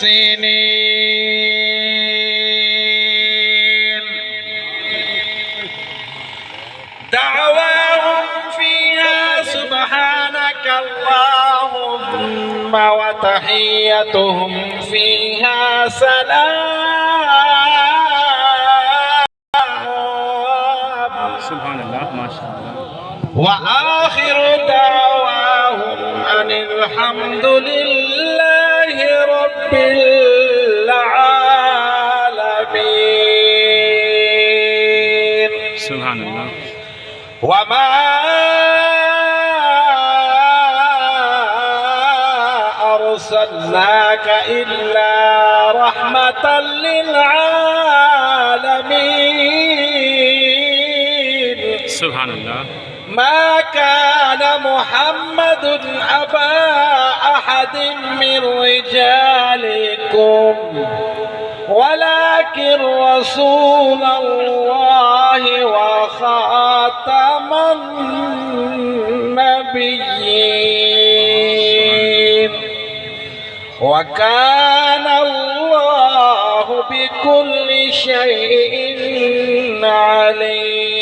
سنين دعواهم فيها سبحانك اللهم وتحيتهم فيها سلام سبحان الله ما شاء الله وآخر دعواهم أن الحمد لله رب العالمين سبحان الله وما أرسلناك إلا رحمة للعالمين سبحان الله ما كان محمد أبا أحد من رجالكم ولكن رسول الله وخاتم النبيين وكان الله بكل شيء عليما